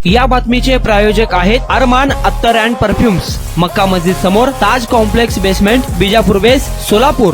या बातमीचे प्रायोजक आहेत अरमान अत्तर अँड परफ्युम्स, मक्का मस्जिद समोर, ताज कॉम्प्लेक्स बेसमेंट, बिजापूर बेस, सोलापूर।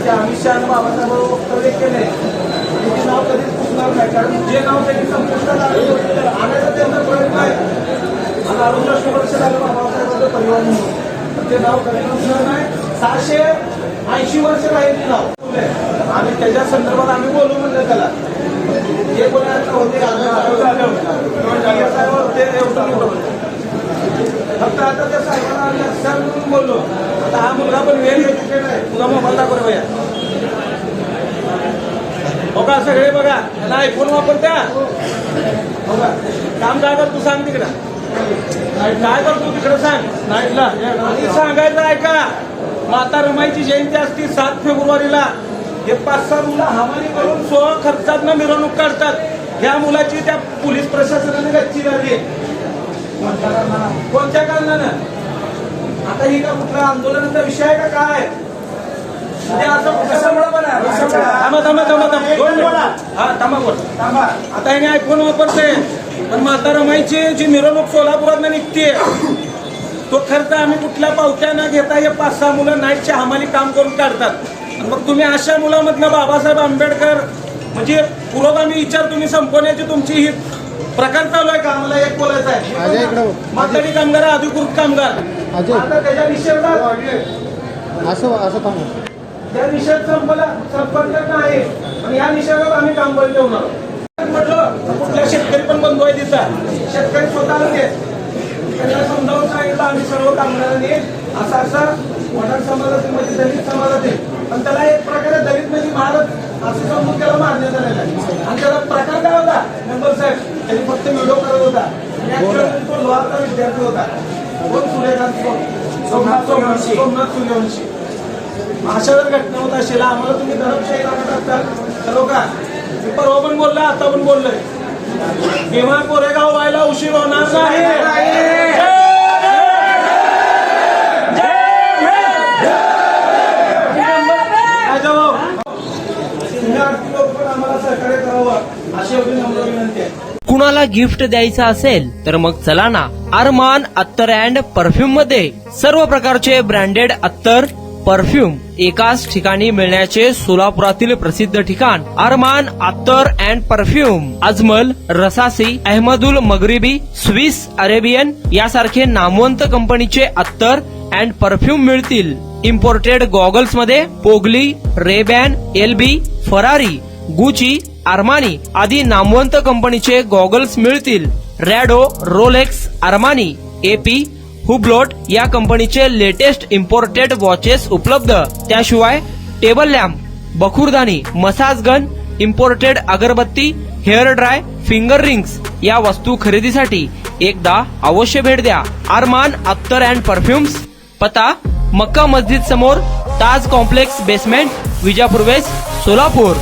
अमित शहा बाबासाहेबांवर वक्तव्य केले ते नाव कधीच चुकणार नाही, कारण जे नाव त्यांनी संपुष्टात आणायचं त्यांचा प्रयत्न आहे आणि अरुण वर्ष झालं बाबासाहेबांचं परिवार म्हणून ते नाव कधी चुकणार नाही। 680 वर्ष राहील ते नाव आणि त्याच्या संदर्भात आम्ही बोलू म्हणलं त्याला जे कोणी आता होते फक्त आता त्या साहेबांना बोललो। आता हा मुलगा पण वेळ एज्युकेटेड आहे, तुला मोबाईल दाखव भैया बघा, सगळे बघा, त्यांना आयफोन वापरत्या बघा। काम काय कर तू सांग तिकडं, काय कर तू तिकडं सांग नाईटला आणि सांगायचं ऐका। माता रमाईची जयंती असती 7 फेब्रुवारीला, हे 5-6 मुलं हमाली करून खर्चातनं मिरवणूक काढतात। ह्या मुलाची त्या पोलीस प्रशासनाने गच्ची झाली, कोणत्या कारणानं? आता ही का कुठला आंदोलनाचा विषय आहे का काय? आता हे आयफोन वापरते, पण म्हाता रमाईची जी मिरवणूक सोलापुरात निघते तो खर्च आम्ही कुठल्या पावत्या न घेता हे 5-6 मुलं नाईटच्या हमाली काम करून काढतात। मग तुम्ही अशा मुलामधनं बाबासाहेब आंबेडकर म्हणजे पुरोगामी विचार तुम्ही संपवण्याची तुमची ही प्रकार चालू आहे का? आम्हाला एक बोलायचं आहे, माथाडी कामगार, अधिकृत कामगार, आता त्याच्या निषेधात असं त्या निषेध संपर्क आहे आणि या निषेधात आम्ही काम बंद ठेवणार म्हटलं। कुठल्या शेतकरी पण बंधू आहे तिथं, शेतकरी स्वतः त्यांना समजावून सांगितलं आम्ही सर्व कामगारांनी असं वडार समाजातील म्हणजे दलित समाजातील, पण त्याला एक प्रकारे दलित म्हणजे भारत असं समजून त्याला मारण्यात आलेला आहे। आणि त्याला प्रकार काय होता? मेंबर साहेब त्यांनी फक्त व्हिडिओ करत होता आणि तो लोहारचा विद्यार्थी होता, कोण सूर्यकांत सोमनाथ सूर्यवंशी। अशा जर घटना होत असेल आम्हाला तुम्ही दडपशाही दाखवत असताल तर का? मी परवा पण बोललोय, आता पण बोललोय, भीमा कोरेगाव व्हायला उशीर होणार नाही। कुणाला गिफ्ट द्यायचं असेल तर मग चला ना अरमान अत्तर अँड परफ्यूम मध्ये। सर्व प्रकारचे ब्रँडेड अत्तर परफ्यूम एकाच ठिकाणी मिळण्याचे सोलापुरातील प्रसिद्ध ठिकाण Armaan Attar and perfume. Ajmal, Rasasi, Ahmed Al Maghribi, Swiss Arabian यासारखे नामवंत कंपनीचे अत्तर अँड परफ्यूम मिळतील। इम्पोर्टेड गॉगल्स मध्ये पोगली, Rayban, LB, Ferrari, Gucci, Armani आदी नामवंत कंपनीचे गॉगल्स मिळतील। रॅडो, रोलेक्स, आर्मानी, एपी, हुब्लोट या कंपनीचे लेटेस्ट इम्पोर्टेड वॉचेस उपलब्ध। त्याशिवाय टेबल लॅम्प, बखुरदानी, massage gun, imported agarbatti, hair dry, finger rings या वस्तू खरेदीसाठी एकदा अवश्य भेट द्या अरमान अत्तर अँड परफ्युम्स। पता मक्का मस्जिद समोर, Taj complex basement, Vijapur west, Solapur.